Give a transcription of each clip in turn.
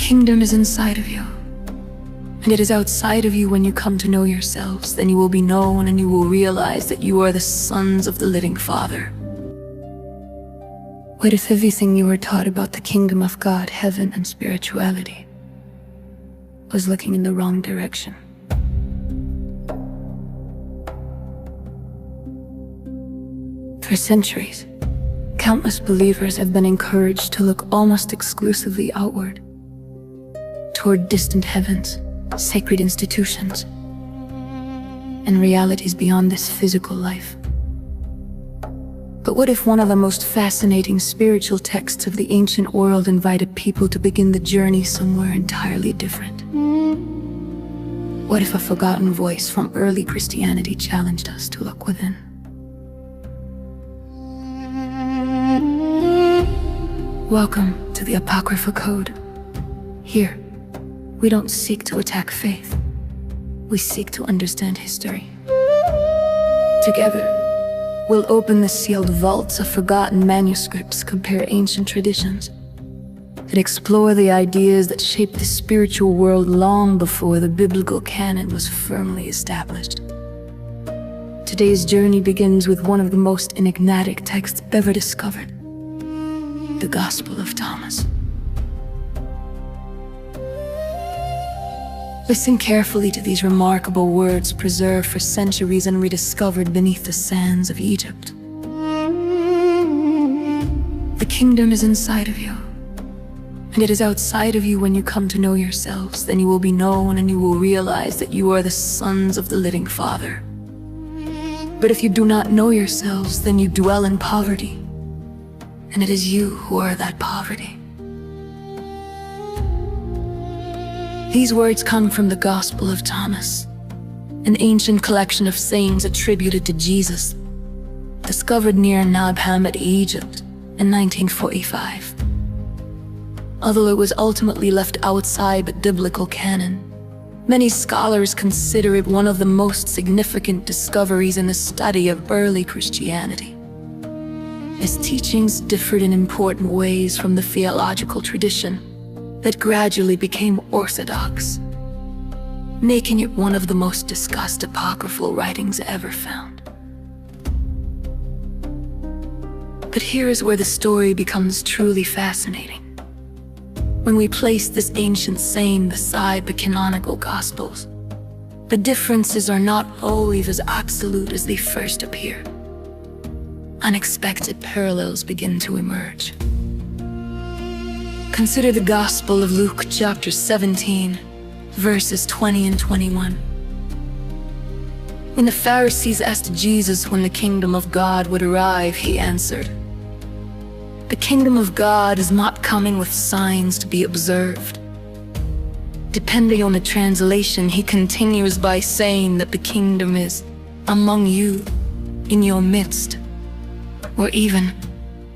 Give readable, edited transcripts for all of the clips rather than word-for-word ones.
kingdom is inside of you, and it is outside of you. When you come to know yourselves, then you will be known, and you will realize that you are the sons of the living Father. What if everything you were taught about the kingdom of God, heaven, and spirituality was looking in the wrong direction? For centuries, countless believers have been encouraged to look almost exclusively outward, toward distant heavens, sacred institutions, and realities beyond this physical life. But what if one of the most fascinating spiritual texts of the ancient world invited people to begin the journey somewhere entirely different? What if a forgotten voice from early Christianity challenged us to look within? Welcome to the Apocrypha Code. Here, we don't seek to attack faith. We seek to understand history. Together, we'll open the sealed vaults of forgotten manuscripts, compare ancient traditions, and explore the ideas that shaped the spiritual world long before the biblical canon was firmly established. Today's journey begins with one of the most enigmatic texts ever discovered, the Gospel of Thomas. Listen carefully to these remarkable words, preserved for centuries and rediscovered beneath the sands of Egypt. The kingdom is inside of you, and it is outside of you. When you come to know yourselves, then you will be known, and you will realize that you are the sons of the living Father. But if you do not know yourselves, then you dwell in poverty, and it is you who are that poverty. These words come from the Gospel of Thomas, an ancient collection of sayings attributed to Jesus, discovered near Nag Hammadi, Egypt, in 1945. Although it was ultimately left outside the biblical canon, many scholars consider it one of the most significant discoveries in the study of early Christianity. Its teachings differed in important ways from the theological tradition that gradually became orthodox, making it one of the most discussed apocryphal writings ever found. But here is where the story becomes truly fascinating. When we place this ancient saying beside the canonical Gospels, the differences are not always as absolute as they first appear. Unexpected parallels begin to emerge. Consider the Gospel of Luke, chapter 17, verses 20 and 21. When the Pharisees asked Jesus when the kingdom of God would arrive, he answered, "The kingdom of God is not coming with signs to be observed." Depending on the translation, he continues by saying that the kingdom is among you, in your midst, or even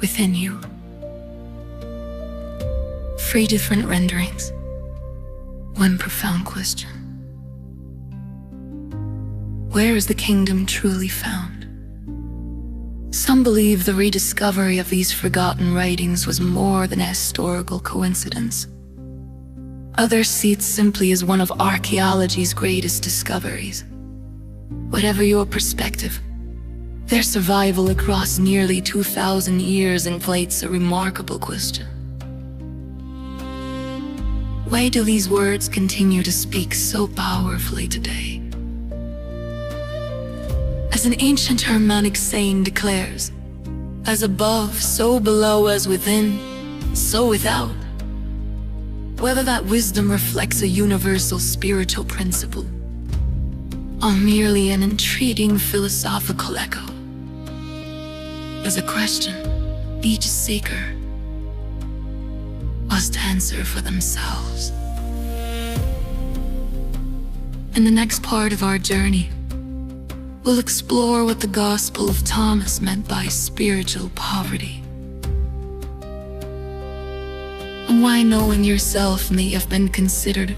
within you. Three different renderings, one profound question. Where is the kingdom truly found? Some believe the rediscovery of these forgotten writings was more than a historical coincidence. Others see it simply as one of archaeology's greatest discoveries. Whatever your perspective, their survival across nearly 2,000 years inflates a remarkable question. Why do these words continue to speak so powerfully today? As an ancient Germanic saying declares, "As above, so below, as within, so without." Whether that wisdom reflects a universal spiritual principle, or merely an intriguing philosophical echo, is a question each seeker must answer for themselves. In the next part of our journey, we'll explore what the Gospel of Thomas meant by spiritual poverty, and why knowing yourself may have been considered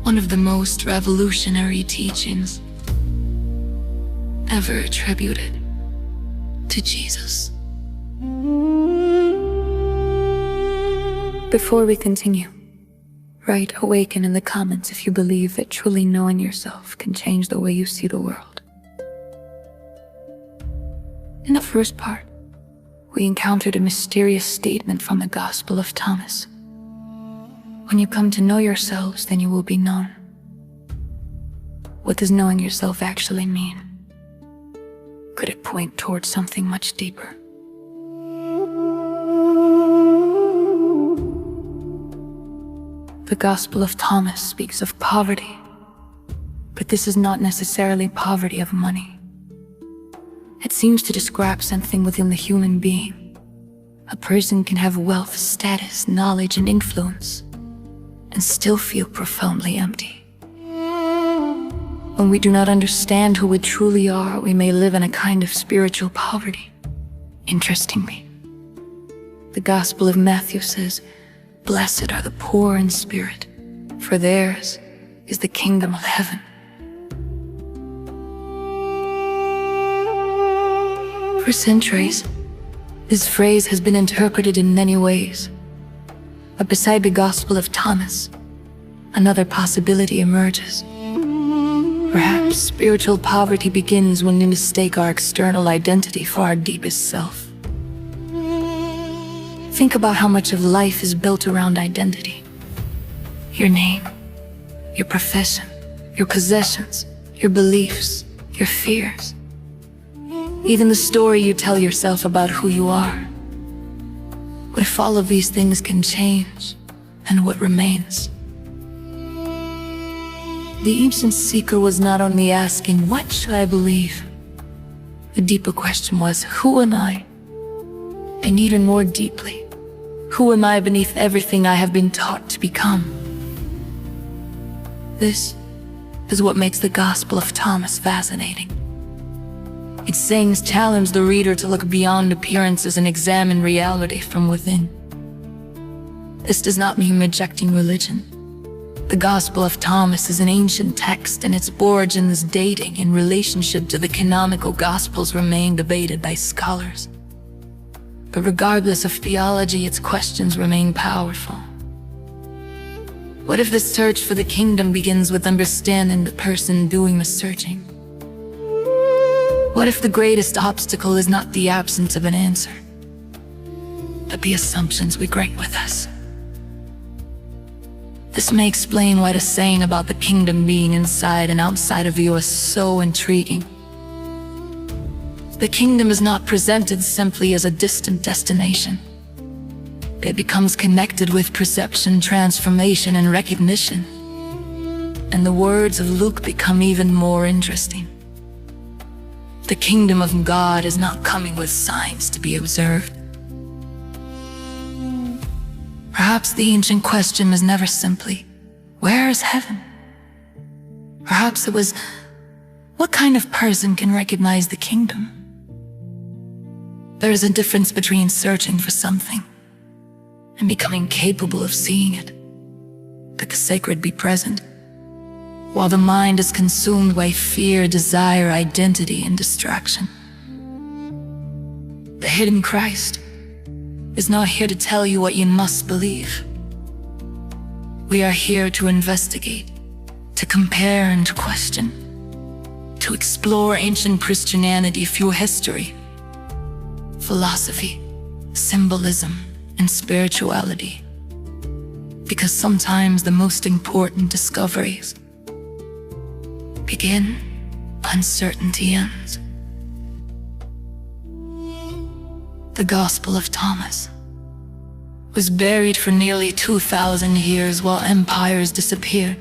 one of the most revolutionary teachings ever attributed to Jesus. Before we continue, Write "awaken" in the comments if you believe that truly knowing yourself can change the way you see the world. In the first part, we encountered a mysterious statement from the Gospel of Thomas. When you come to know yourselves, then you will be known. What does knowing yourself actually mean? Could it point towards something much deeper? The Gospel of Thomas speaks of poverty, but this is not necessarily poverty of money. It seems to describe something within the human being. A person can have wealth, status, knowledge, and influence, and still feel profoundly empty. When we do not understand who we truly are, we may live in a kind of spiritual poverty. Interestingly, the Gospel of Matthew says, "Blessed are the poor in spirit, for theirs is the kingdom of heaven." For centuries, this phrase has been interpreted in many ways. But beside the Gospel of Thomas, another possibility emerges. Perhaps spiritual poverty begins when we mistake our external identity for our deepest self. Think about how much of life is built around identity. Your name, your profession, your possessions, your beliefs, your fears. Even the story you tell yourself about who you are. What if all of these things can change, and what remains? The ancient seeker was not only asking, "What should I believe?" The deeper question was, "Who am I?" And even more deeply, who am I beneath everything I have been taught to become? This is what makes the Gospel of Thomas fascinating. Its sayings challenge the reader to look beyond appearances and examine reality from within. This does not mean rejecting religion. The Gospel of Thomas is an ancient text, and its origins, dating, and relationship to the canonical Gospels remain debated by scholars. But regardless of theology, its questions remain powerful. What if the search for the kingdom begins with understanding the person doing the searching? What if the greatest obstacle is not the absence of an answer, but the assumptions we bring with us? This may explain why the saying about the kingdom being inside and outside of you is so intriguing. The kingdom is not presented simply as a distant destination. It becomes connected with perception, transformation, and recognition. And the words of Luke become even more interesting. The kingdom of God is not coming with signs to be observed. Perhaps the ancient question was never simply, "Where is heaven?" Perhaps it was, "What kind of person can recognize the kingdom?" There is a difference between searching for something and becoming capable of seeing it. Let the sacred be present, while the mind is consumed by fear, desire, identity, and distraction. The hidden Christ is not here to tell you what you must believe. We are here to investigate, to compare and to question, to explore ancient Christianity through history, philosophy, symbolism, and spirituality. Because sometimes the most important discoveries begin, uncertainty ends. The Gospel of Thomas was buried for nearly 2,000 years while empires disappeared.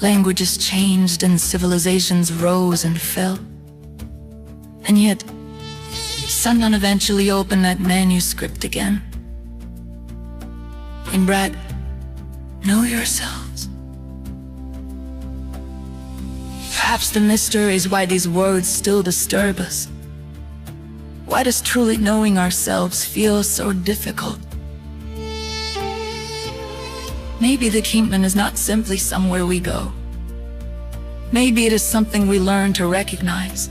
Languages changed and civilizations rose and fell. And yet, someone eventually opened that manuscript again and read, "Know yourselves." Perhaps the mystery is why these words still disturb us. Why does truly knowing ourselves feel so difficult? Maybe the kingdom is not simply somewhere we go. Maybe it is something we learn to recognize.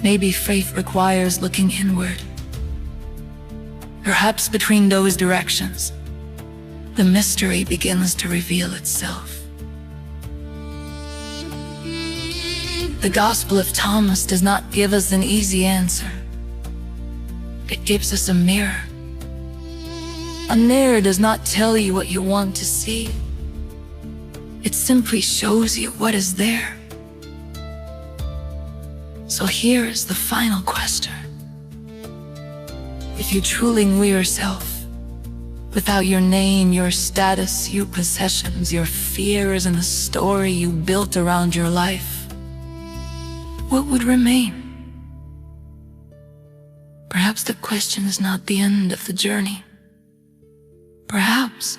Maybe faith requires looking inward. Perhaps between those directions, the mystery begins to reveal itself. The Gospel of Thomas does not give us an easy answer. It gives us a mirror. A mirror does not tell you what you want to see. It simply shows you what is there. So here is the final question. If you truly knew yourself, without your name, your status, your possessions, your fears, and the story you built around your life, what would remain? Perhaps the question is not the end of the journey. Perhaps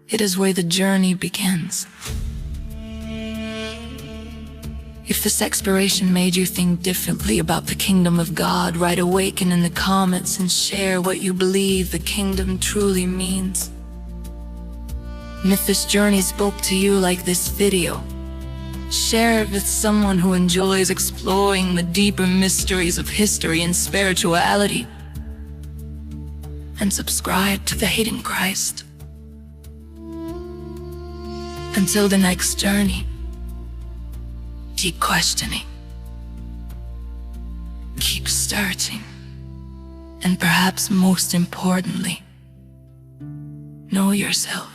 it is where the journey begins. If this exploration made you think differently about the kingdom of God, write "Awaken" in the comments and share what you believe the kingdom truly means. And if this journey spoke to you like this video, share it with someone who enjoys exploring the deeper mysteries of history and spirituality. And subscribe to The Hidden Christ. Until the next journey, keep questioning, keep searching, and perhaps most importantly, know yourself.